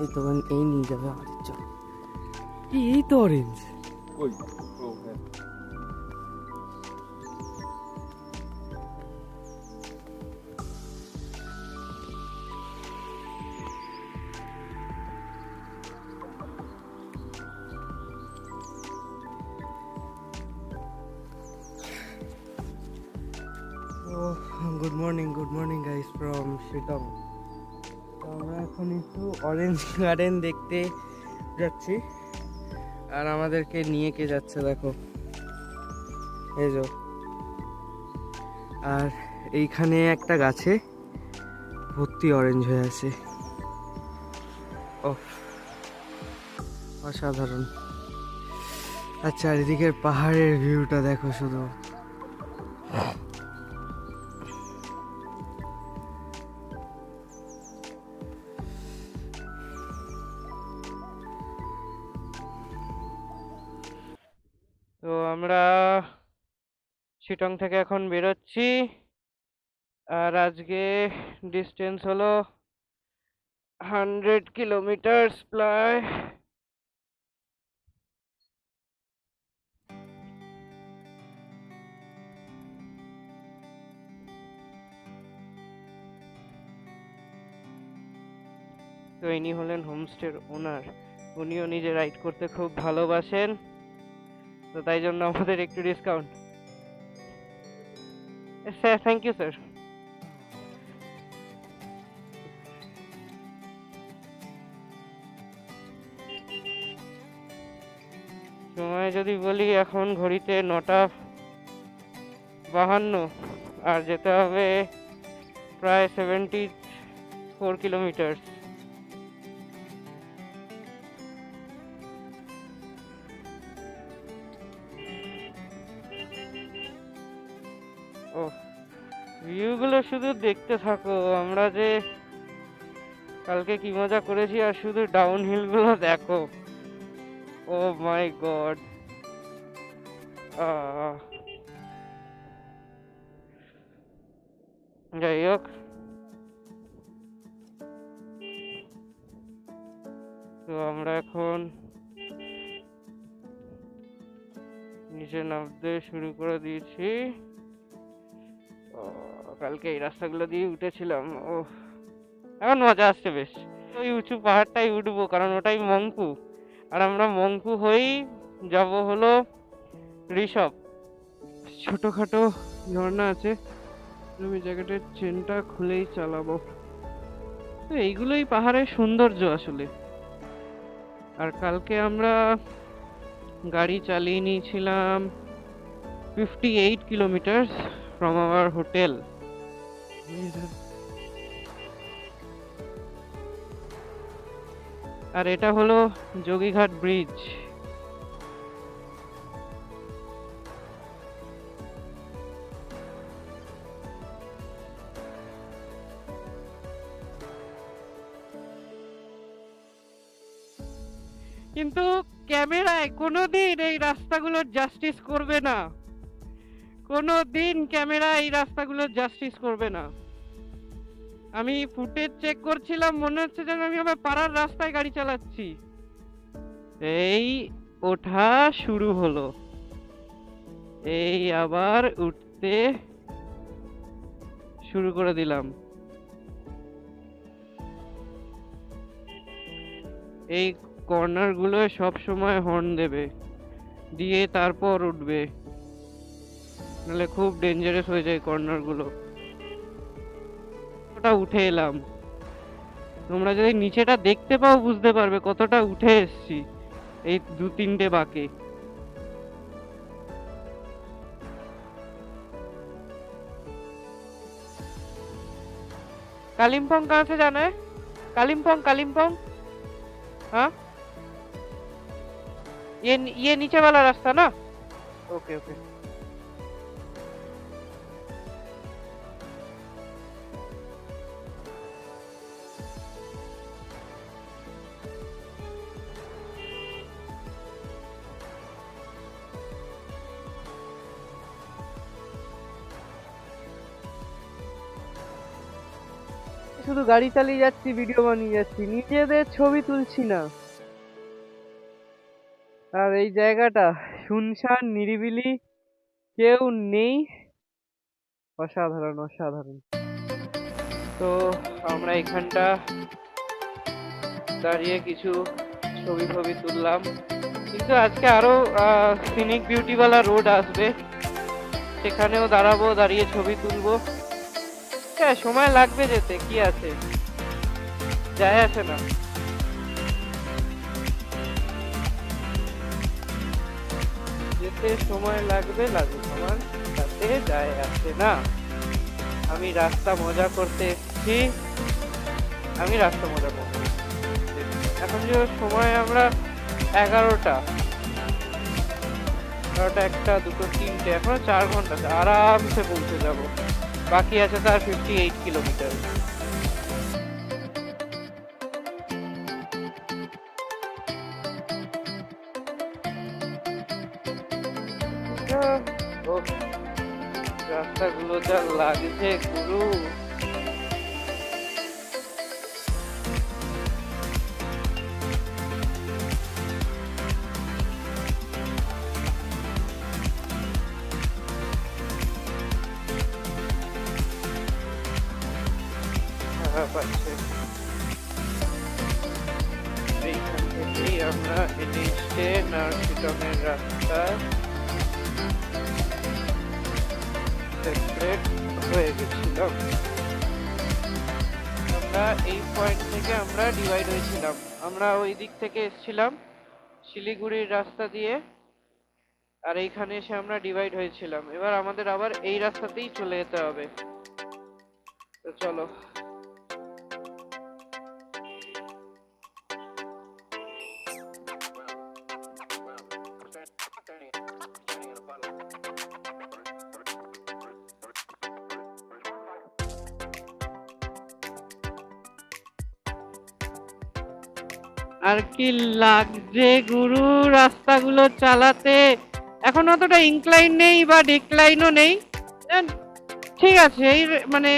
এই তো এই নিয়ে যাবে আমাদের, চলো। এই তো অরেঞ্জ। কই? ও হ্যাঁ। Good morning guys from Shillong. তো আমরা এখন একটু অরেঞ্জ গার্ডেন দেখতে যাচ্ছি, আর আমাদেরকে নিয়ে কে যাচ্ছে দেখো, এই যে। আর এইখানে একটা গাছে ভর্তি অরেঞ্জ হয়ে আছে। ও অসাধারণ। আর চারিদিকের পাহাড়ের ভিউটা দেখো শুধু। তো আমরা শিটং থেকে এখন বেরোচ্ছি, আর আজকে ডিস্টেন্স হলো 100 কিলোমিটার প্রায়। তো ইনি হলেন হোমস্টের ওনার, উনিও নিজে রাইড করতে খুব ভালোবাসেন, তো তাই জন্য আমাদের একটু discount. Sir thank you sir. সময় যদি বলি এখন ঘড়িতে 9:52, আর যেতে হবে প্রায় 74 কিলোমিটার। ও ভিউগুলো শুধু দেখতে থাকো, আমরা যে কালকে কি মজা করেছি, আর শুধু ডাউন হিল গুলো দেখো। ও মাই গড। যাই হোক, তো আমরা এখন নিচে নামতে শুরু করে দিয়েছি। কালকে এই রাস্তাগুলো দিয়ে উঠেছিলাম, ও এখন মজা আসছে বেশ। ওই উঁচু পাহাড়টাই উঠবো, কারণ ওটাই মংপু, আর আমরা মংপু হয়েই যাব হলো ঋষভ। ছোটখাটো ঝর্ণা আছে, আমি জ্যাকেটের চেনটা খুলেই চালাবো। তো এইগুলোই পাহাড়ের সৌন্দর্য আসলে। আর কালকে আমরা গাড়ি চালিয়ে নিয়েছিলাম 58 কিলোমিটার ফ্রম আওয়ার হোটেল। আর এটা হলো যোগীঘাট ব্রিজ। কিন্তু ক্যামেরায় কোনোদিন এই রাস্তাগুলোর জাস্টিস করবে না, কোনোদিন ক্যামেরা এই রাস্তাগুলোর জাস্টিস করবে না। আমি ফুটেজ চেক করছিলাম, মনে হচ্ছে যেন আমি আমার পাড়ার রাস্তায় গাড়ি চালাচ্ছি। এই ওঠা শুরু হলো, এই আবার উঠতে শুরু করে দিলাম। এই কর্নার গুলো সব সময় হর্ন দেবে, দিয়ে তারপর উঠবে, নাহলে খুব ডেঞ্জারাস হয়ে যায় কর্নার গুলো। ওটা উঠে এলাম, তোমরা যদি নিচেটা দেখতে পাও বুঝতে পারবে কতটা উঠে এসছি এই 2-3টে বাঁকে। कालिम्पोंग कहाँ से जाना है? कालिम्पोंग। हाँ ये नीचे वाला रास्ता ना? Okay okay. শুধু গাড়ি চালিয়ে যাচ্ছি, ভিডিও বানিয়ে যাচ্ছি, নিজেদের ছবি তুলছি না। আর এই জায়গাটা শুনশান, নিরিবিলি, কেউ নেই। অসাধারণ অসাধারণ। তো আমরা এখানটা দাঁড়িয়ে কিছু ছবি ফবি তুললাম, কিন্তু আজকে আরো সিনিক বিউটিওয়ালা রোড আসবে, সেখানেও দাঁড়াবো, দাঁড়িয়ে ছবি তুলবো। হ্যাঁ, সময় লাগবে যেতে, কি আছে, যায় আসে না। যেতে সময় লাগবে, লাগুক, আমার তাতে যায় আসে না। আমি রাস্তা মজা করতে এসেছি, আমি রাস্তা মজা করতে এসেছি। এখন যে সময় আমরা 11টা, 1টা, 2টো, 3টে, এখনো 4 ঘন্টা আছে, আরামসে পৌঁছে যাব। বাকি আছে তার 58 কিলোমিটার। রাস্তাগুলো যা লাগছে গুরু, খারাপ আছে। এইখান থেকেই আমরা এনএইচে নার্সিটমের রাস্তা সেপারেট হয়ে গেছিলাম। আমরা এই পয়েন্ট থেকে আমরা ডিভাইড হয়েছিলাম। আমরা ওই দিক থেকে এসেছিলাম শিলিগুড়ির রাস্তা দিয়ে, আর এইখানে এসে আমরা ডিভাইড হয়েছিলাম। এবার আমাদের আবার এই রাস্তাতেই চলে যেতে হবে। তো চলো। আর কি লাগছে গুরু রাস্তাগুলো চালাতে। এখন অতটা ইনক্লাইন নেই বা ডিক্লাইনও নেই, ঠিক আছে। এই মানে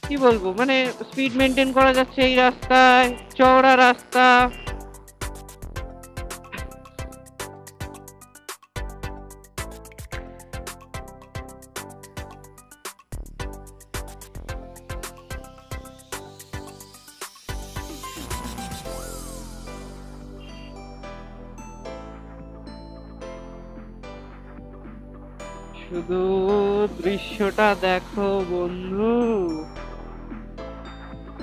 কি বলবো, মানে স্পিড মেনটেন করা যাচ্ছে এই রাস্তায়, চওড়া রাস্তা। শুধু দৃশ্যটা দেখো বন্ধু,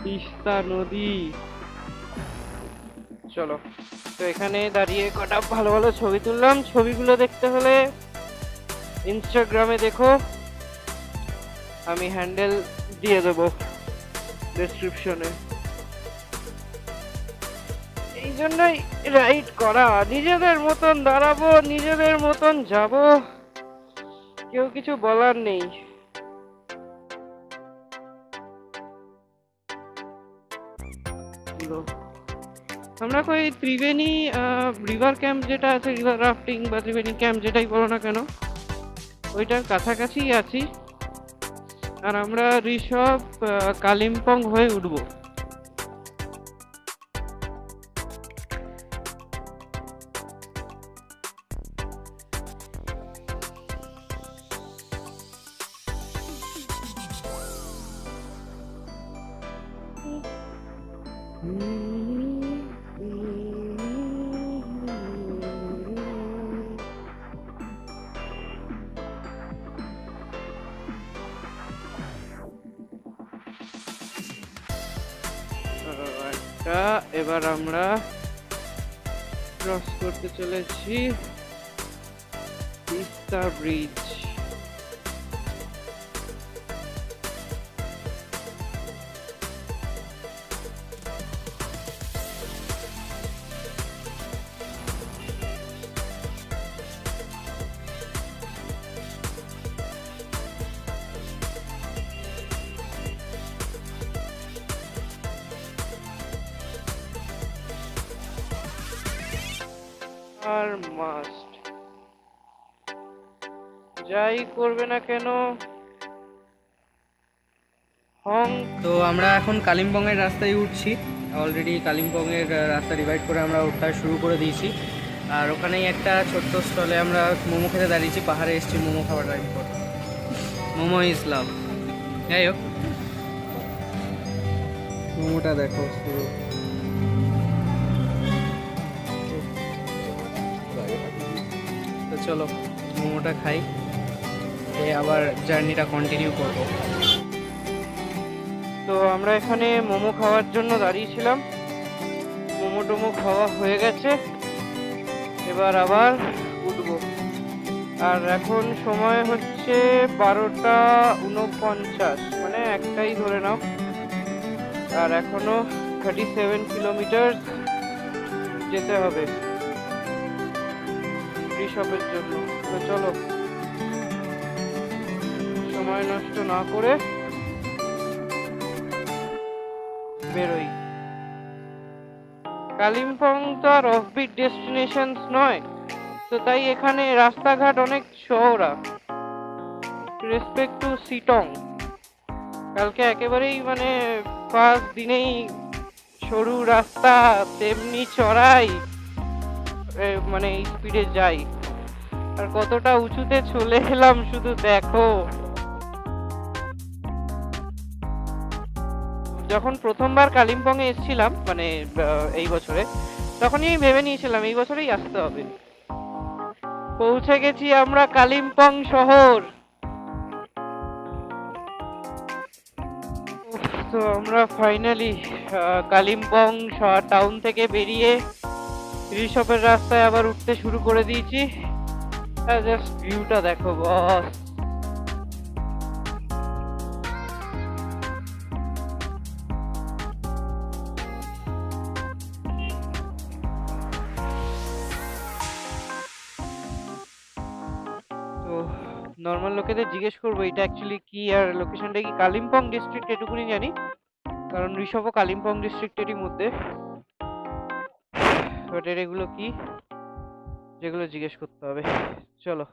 তিস্তা নদী। চলো, তো এখানে দাঁড়িয়ে কটা ভালো ভালো ছবি তুললাম। ছবিগুলো দেখতে হলে ইনস্টাগ্রামে দেখো, আমি হ্যান্ডেল দিয়ে দেবো ডেসক্রিপশনে। এই জন্যই রাইড করা, নিজেদের মতন দাঁড়াবো, নিজেদের মতন যাব, কেউ কিছু বলার নেই। আমরা কই ত্রিবেণী রিভার ক্যাম্প যেটা আছে, রিভার রাফটিং বা ত্রিবেণী ক্যাম্প যেটাই বলো না কেন, ওইটার কাছাকাছি আছি। আর আমরা ঋষভ কালিম্পং হয়ে উঠবো। এবার আমরা ক্রস করতে চলেছি তিস্তা ব্রিজ। আর মাস্ট যাই করবে না কেন, হং। তো আমরা এখন কালিম্পংয়ের রাস্তায় উঠছি। অলরেডি কালিম্পংয়ের রাস্তা ডিভাইড করে আমরা ওঠা শুরু করে দিয়েছি। আর ওখানেই একটা ছোট্ট স্টলে আমরা মোমো খেতে দাঁড়িয়েছি। পাহাড়ে এসেছি মোমো খাওয়ার টাইম পর। Momo is love. যাই হোক, মোমোটা দেখো শুরু। তো চলো মোমোটা খাই, আবার জার্নিটা কন্টিনিউ করবো। তো আমরা এখানে মোমো খাওয়ার জন্য দাঁড়িয়েছিলাম। মোমো টোমো খাওয়া হয়ে গেছে, এবার আবার উঠবো। আর এখন সময় হচ্ছে 12:49, মানে একটাই ধরে নাও। আর এখনো 37 কিলোমিটার যেতে হবে ঋষভের জন্য। তো চলো, সময় নষ্ট না করে বেরোই। কালিম্পং তো আর অফবিট ডেস্টিনেশন নয়, তো তাই এখানে রাস্তাঘাট অনেক চওড়া, রেসপেক্ট টু সিটং। কালকে একেবারেই মানে ফার্স্ট দিনেই সরু রাস্তা, তেমনি চড়াই, মানে স্পিডে যাই। আর কতটা উঁচুতে চলে এলাম শুধু দেখো। যখন প্রথমবার কালিম্পং এ এসেছিলাম, মানে এই বছরে, তখনই আমি ভেবে নিয়েছিলাম এই বছরেই আসতে হবে। পৌঁছে গেছি আমরা কালিম্পং শহর। তো আমরা ফাইনালি কালিম্পং টাউন থেকে বেরিয়ে ঋষভের রাস্তায় আবার উঠতে শুরু করে দিয়েছি। জাস্ট ভিউটা দেখো বস। তো নর্মাল লোকেদের জিজ্ঞেস করবো এটা অ্যাকচুয়ালি কি আর লোকেশনটা কি। কালিম্পং ডিস্ট্রিক্ট এটুকুনি জানি, কারণ ঋষভও কালিম্পং ডিস্ট্রিক্টেরই মধ্যে। বাট এর এগুলো কি, যেগুলো জিজ্ঞেস করতে হবে। চলো।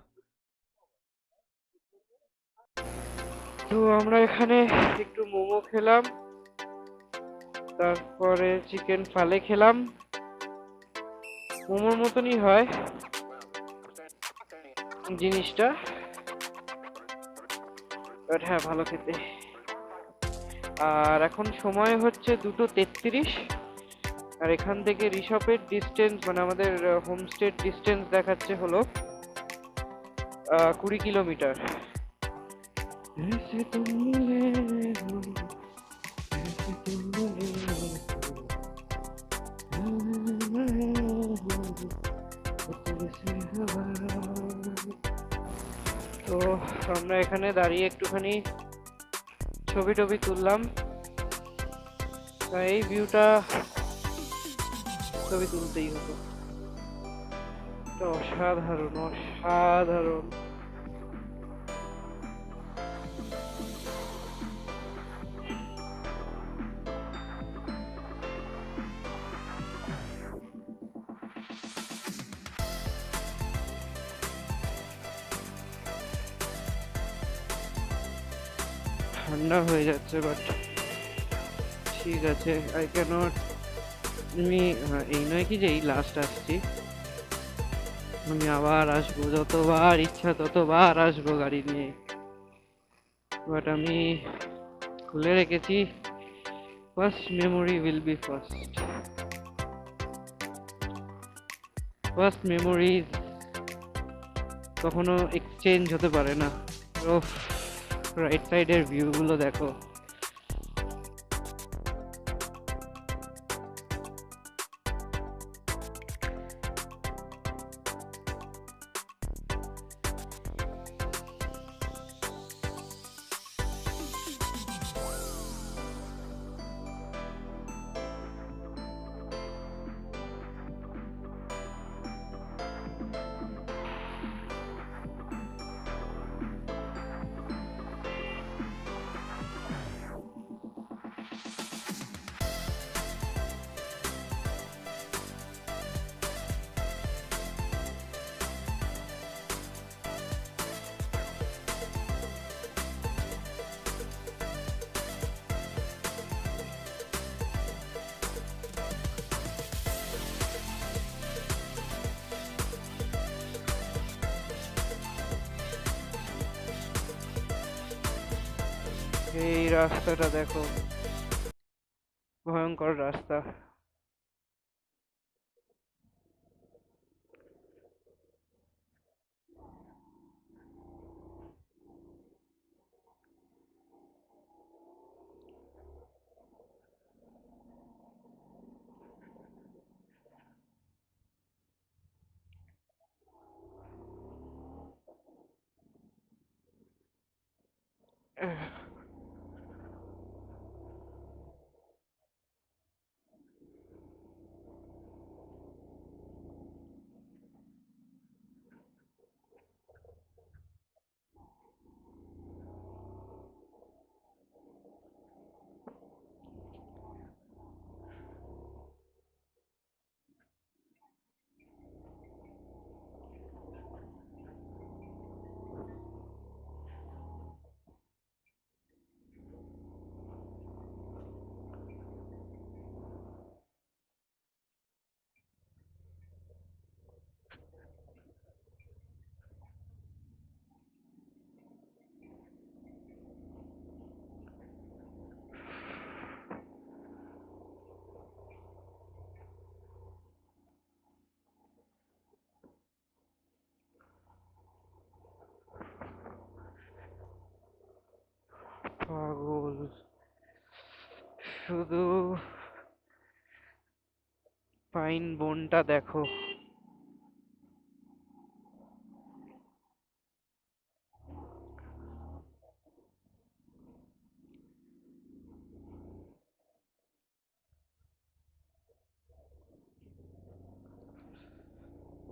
তো আমরা এখানে একটু মোমো খেলাম, তারপরে চিকেন ফালে খেলাম। মোমোর মতনই হয় জিনিসটা, বাট হ্যাঁ ভালো খেতে। আর এখন সময় হচ্ছে 2:33। আর এখান থেকে ঋষভের ডিস্টেন্স, মানে আমাদের হোমস্টের ডিস্টেন্স দেখাচ্ছে হলো 20 কিলোমিটার। তো আমরা এখানে দাঁড়িয়ে একটুখানি ছবি টবি তুললাম। এই ভিউটা ছবি তুলতেই হতো, অসাধারণ অসাধারণ। ঠান্ডা হয়ে যাচ্ছে, বাট ঠিক আছে। আই ক্যানট, আমি এই নয় কি যে এই লাস্ট আসছি, আমি আবার আসবো, যতবার ইচ্ছা ততবার আসবো গাড়ি নিয়ে। বাট আমি খুলে রেখেছি, first memory will be first. First memory কখনো এক্সচেঞ্জ হতে পারে না। রাইট সাইডের ভিউ গুলো দেখো। এই রাস্তাটা দেখো, ভয়ঙ্কর রাস্তা। পাগল, শুধু পাইন বনটা দেখো।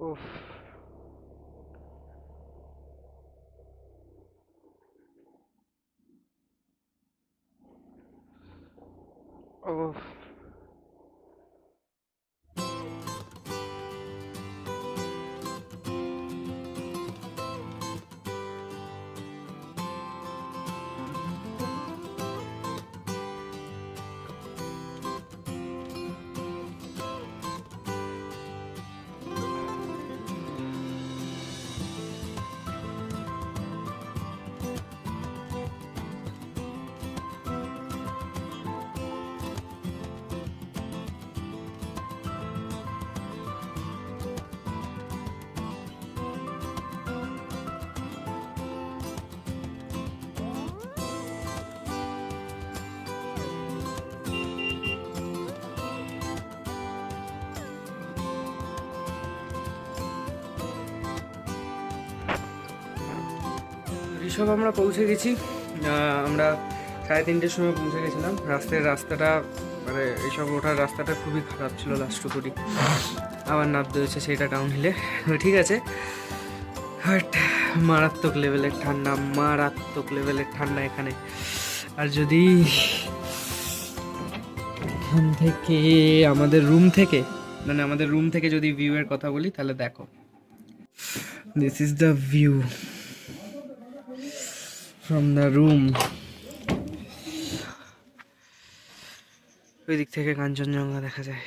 উফ, উফ। ঋষভ আমরা পৌঁছে গেছি। আমরা 3:30টার সময় পৌঁছে গেছিলাম। রাস্তাটা মানে এইসব ওঠার রাস্তাটা খুবই খারাপ ছিল, লাস্টটুকুটি আবার নামতে হয়েছে সেটা ডাউন হিলে। ঠিক আছে, বাট মারাত্মক লেভেলের ঠান্ডা, মারাত্মক লেভেলের ঠান্ডা এখানে। আর যদি এখান থেকে আমাদের রুম থেকে যদি ভিউয়ের কথা বলি তাহলে দেখো, this is the view from the room. ওই দিক থেকে কাঞ্চনজঙ্ঘা দেখা যায়।